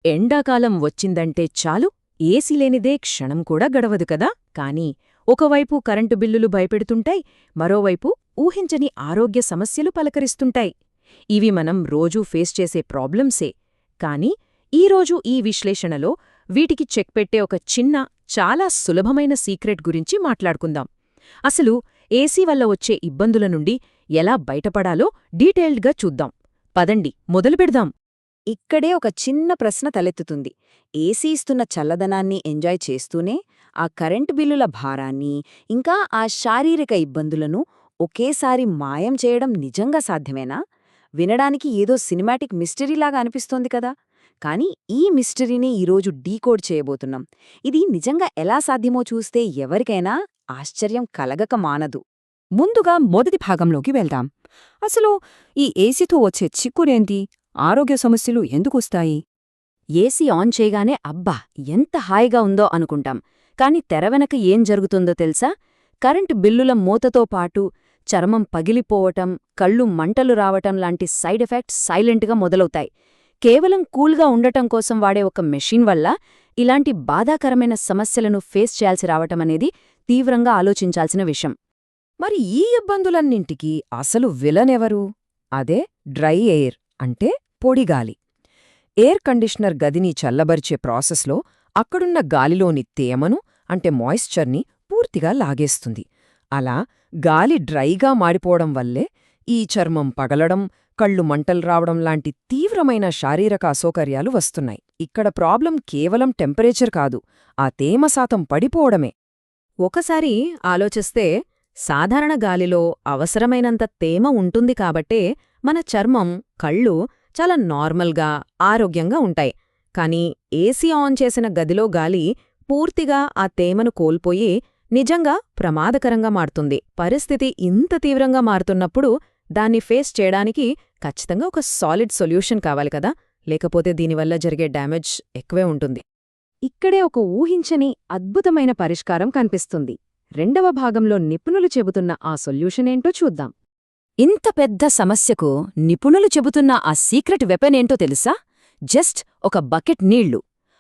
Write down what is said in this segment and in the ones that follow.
ఎండాకాలం వచ్చిందంటే చాలు ఏసీ లేనిదే క్షణం కూడా గడవదు కదా. కానీ ఒకవైపు కరెంటు బిల్లులు భయపెడుతుంటాయి, మరోవైపు ఊహించని ఆరోగ్య సమస్యలు పలకరిస్తుంటాయి. ఇవి మనం రోజూ ఫేస్ చేసే ప్రాబ్లమ్సే. కానీ ఈరోజు ఈ విశ్లేషణలో వీటికి చెక్ పెట్టే ఒక చిన్న, చాలా సులభమైన సీక్రెట్ గురించి మాట్లాడుకుందాం. అసలు ఏసీ వల్ల వచ్చే ఇబ్బందుల నుండి ఎలా బయటపడాలో డీటెయిల్డ్గా చూద్దాం. పదండి మొదలుపెడదాం. ఇక్కడే ఒక చిన్న ప్రశ్న తలెత్తుతుంది. ఏసీ ఇస్తున్న చల్లదనాన్ని ఎంజాయ్ చేస్తూనే ఆ కరెంటు బిల్లుల భారాన్ని, ఇంకా ఆ శారీరక ఇబ్బందులను ఒకేసారి మాయం చేయడం నిజంగా సాధ్యమేనా? వినడానికి ఏదో సినిమాటిక్ మిస్టరీలాగా అనిపిస్తోంది కదా. కానీ ఈ మిస్టరీని ఈరోజు డీకోడ్ చేయబోతున్నాం. ఇది నిజంగా ఎలా సాధ్యమో చూస్తే ఎవరికైనా ఆశ్చర్యం కలగక మానదు. ముందుగా మొదటి భాగంలోకి వెళ్దాం. అసలు ఈ ఏసీతో వచ్చే చిక్కులేంటి? ఆరోగ్య సమస్యలు ఎందుకొస్తాయి? ఏసీ ఆన్ చేయగానే అబ్బా ఎంత హాయిగా ఉందో అనుకుంటాం. కాని తెరవెనక ఏం జరుగుతుందో తెలుసా? కరెంటు బిల్లుల మూతతో పాటు చర్మం పగిలిపోవటం, కళ్ళు మంటలు రావటం లాంటి సైడ్ ఎఫెక్ట్స్ సైలెంట్గా మొదలవుతాయి. కేవలం కూల్గా ఉండటం కోసం వాడే ఒక మెషిన్ వల్ల ఇలాంటి బాధాకరమైన సమస్యలను ఫేస్ చేయాల్సి రావటమనేది తీవ్రంగా ఆలోచించాల్సిన విషయం. మరి ఈ ఇబ్బందులన్నింటికీ అసలు విలన్ ఎవరు? అదే డ్రై ఎయిర్, అంటే పొడిగాలి. ఎయిర్ కండిషనర్ గదిని చల్లబరిచే ప్రాసెస్లో అక్కడున్న గాలిలోని తేమను, అంటే మాయిశ్చర్ని పూర్తిగా లాగేస్తుంది. అలా గాలి డ్రైగా మాడిపోవడం వల్లే ఈ చర్మం పగలడం, కళ్ళు మంటలు రావడం లాంటి తీవ్రమైన శారీరక అసౌకర్యాలు వస్తున్నాయి. ఇక్కడ ప్రాబ్లం కేవలం టెంపరేచర్ కాదు, ఆ తేమ శాతం పడిపోవడమే. ఒకసారి ఆలోచిస్తే, సాధారణ గాలిలో అవసరమైనంత తేమ ఉంటుంది కాబట్టే మన చర్మం, కళ్ళు చాలా నార్మల్గా, ఆరోగ్యంగా ఉంటాయి. కానీ ఏసీ ఆన్ చేసిన గదిలో గాలి పూర్తిగా ఆ తేమను కోల్పోయి నిజంగా ప్రమాదకరంగా మారుతుంది. పరిస్థితి ఇంత తీవ్రంగా మారుతున్నప్పుడు దాన్ని ఫేస్ చేయడానికి ఖచ్చితంగా ఒక సాలిడ్ సొల్యూషన్ కావాలి కదా, లేకపోతే దీనివల్ల జరిగే డ్యామేజ్ ఎక్కువే ఉంటుంది. ఇక్కడే ఒక ఊహించని అద్భుతమైన పరిష్కారం కనిపిస్తుంది. రెండవ భాగంలో నిపుణులు చెబుతున్న ఆ సొల్యూషన్ ఏంటో చూద్దాం. ఇంత పెద్ద సమస్యకు నిపుణులు చెబుతున్న ఆ సీక్రెట్ వెపన్ ఏంటో తెలుసా? జస్ట్ ఒక బకెట్ నీళ్లు.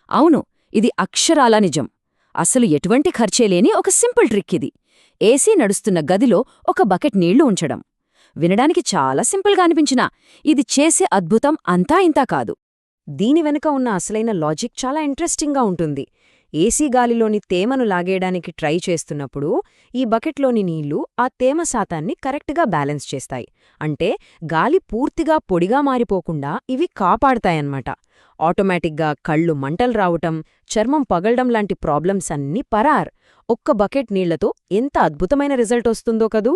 అవును, ఇది అక్షరాల నిజం. అసలు ఎటువంటి ఖర్చేలేని ఒక సింపుల్ ట్రిక్ ఇది. ఏసీ నడుస్తున్న గదిలో ఒక బకెట్ నీళ్లు ఉంచడం. వినడానికి చాలా సింపుల్గా అనిపించినా ఇది చేసే అద్భుతం అంతా ఇంతా కాదు. దీని వెనుక ఉన్న అసలైన లాజిక్ చాలా ఇంట్రెస్టింగ్గా ఉంటుంది. ఏసీ గాలిలోని తేమను లాగేయడానికి ట్రై చేస్తున్నప్పుడు ఈ బకెట్లోని నీళ్లు ఆ తేమ శాతాన్ని కరెక్ట్గా బ్యాలెన్స్ చేస్తాయి. అంటే గాలి పూర్తిగా పొడిగా మారిపోకుండా ఇవి కాపాడతాయన్నమాట. ఆటోమేటిక్గా కళ్ళు మంటలు రావటం, చర్మం పగలడం లాంటి ప్రాబ్లమ్స్ అన్నీ పరార్. ఒక్క బకెట్ నీళ్లతో ఎంత అద్భుతమైన రిజల్ట్ వస్తుందో కదూ.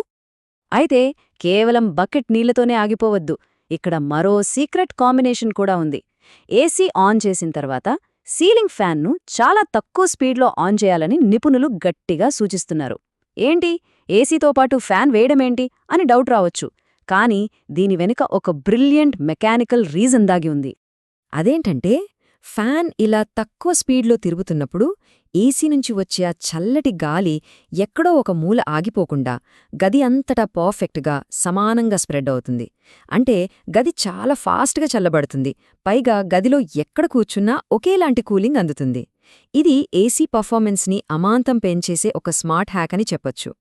అయితే కేవలం బకెట్ నీళ్లతోనే ఆగిపోవద్దు. ఇక్కడ మరో సీక్రెట్ కాంబినేషన్ కూడా ఉంది. ఏసీ ఆన్ చేసిన తర్వాత సీలింగ్ ఫ్యాన్ను చాలా తక్కువ స్పీడ్లో ఆన్ చేయాలని నిపుణులు గట్టిగా సూచిస్తున్నారు. ఏంటి, ఏసీతో పాటు ఫ్యాన్ వేయడమేంటి అని డౌట్ రావచ్చు. కానీ దీని వెనుక ఒక బ్రిలియంట్ మెకానికల్ రీజన్ దాగి ఉంది. అదేంటంటే, ఫ్యాన్ ఇలా తక్కువ స్పీడ్లో తిరుగుతున్నప్పుడు ఏసీ నుంచి వచ్చే ఆ చల్లటి గాలి ఎక్కడో ఒక మూల ఆగిపోకుండా గది అంతటా పర్ఫెక్ట్గా సమానంగా స్ప్రెడ్ అవుతుంది. అంటే గది చాలా ఫాస్ట్గా చల్లబడుతుంది. పైగా గదిలో ఎక్కడ కూర్చున్నా ఒకేలాంటి కూలింగ్ అందుతుంది. ఇది ఏసీ పర్ఫార్మెన్స్ని అమాంతం పెంచేసే ఒక స్మార్ట్ హ్యాక్ అని చెప్పొచ్చు.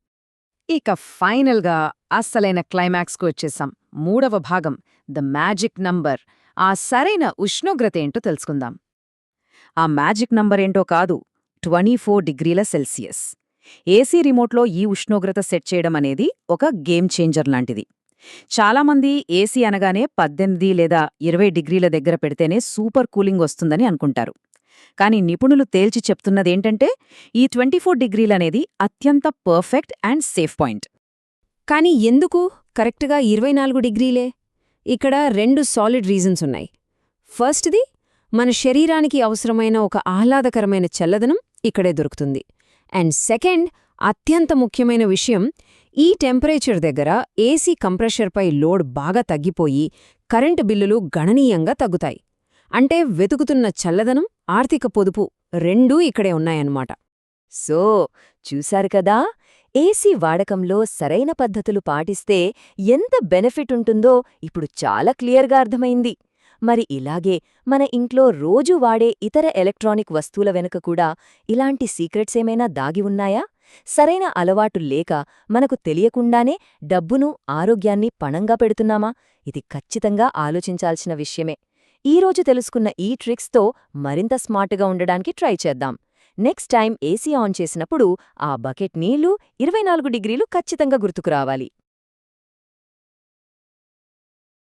ఇక ఫైనల్గా అస్సలైన క్లైమాక్స్కు వచ్చేసాం. మూడవ భాగం, ద మ్యాజిక్ నంబర్. ఆ సరైన ఉష్ణోగ్రత ఏంటో తెలుసుకుందాం. ఆ మ్యాజిక్ నంబరేంటో కాదు, 24 డిగ్రీల సెల్సియస్. ఏసీ రిమోట్లో ఈ ఉష్ణోగ్రత సెట్ చేయడం అనేది ఒక గేమ్ చేంజర్ లాంటిది. చాలామంది ఏసీ అనగానే 18 లేదా 20 డిగ్రీల దగ్గర పెడితేనే సూపర్ కూలింగ్ వస్తుందని అనుకుంటారు. కానీ నిపుణులు తేల్చి చెప్తున్నదేంటంటే ఈ 24 డిగ్రీలనేది అత్యంత పర్ఫెక్ట్ అండ్ సేఫ్ పాయింట్. కానీ ఎందుకు కరెక్ట్గా 24 డిగ్రీలే? ఇక్కడ 2 సాలిడ్ రీజన్స్ ఉన్నాయి. ఫస్ట్ది, మన శరీరానికి అవసరమైన ఒక ఆహ్లాదకరమైన చల్లదనం ఇక్కడే దొరుకుతుంది. అండ్ సెకండ్, అత్యంత ముఖ్యమైన విషయం, ఈ టెంపరేచర్ దగ్గర ఏసీ కంప్రెషర్పై లోడ్ బాగా తగ్గిపోయి కరెంటు బిల్లులు గణనీయంగా తగ్గుతాయి. అంటే వెతుకుతున్న చల్లదనం, ఆర్థిక పొదుపు రెండూ ఇక్కడే ఉన్నాయన్నమాట. సో చూశారు కదా, ఏసీ వాడకంలో సరైన పద్ధతులు పాటిస్తే ఎంత బెనిఫిట్ ఉంటుందో ఇప్పుడు చాలా క్లియర్గా అర్థమైంది. మరి ఇలాగే మన ఇంట్లో రోజూ వాడే ఇతర ఎలక్ట్రానిక్ వస్తువుల వెనుక కూడా ఇలాంటి సీక్రెట్స్ ఏమైనా దాగి ఉన్నాయా? సరైన అలవాటు లేక మనకు తెలియకుండానే డబ్బును, ఆరోగ్యాన్ని పణంగా పెడుతున్నామా? ఇది ఖచ్చితంగా ఆలోచించాల్సిన విషయమే. ఈరోజు తెలుసుకున్న ఈ ట్రిక్స్తో మరింత స్మార్ట్గా ఉండడానికి ట్రై చేద్దాం. నెక్స్ట్ టైం ఏసీ ఆన్ చేసినప్పుడు ఆ బకెట్ నీళ్లు 24 డిగ్రీలు ఖచ్చితంగా గుర్తుకురావాలి.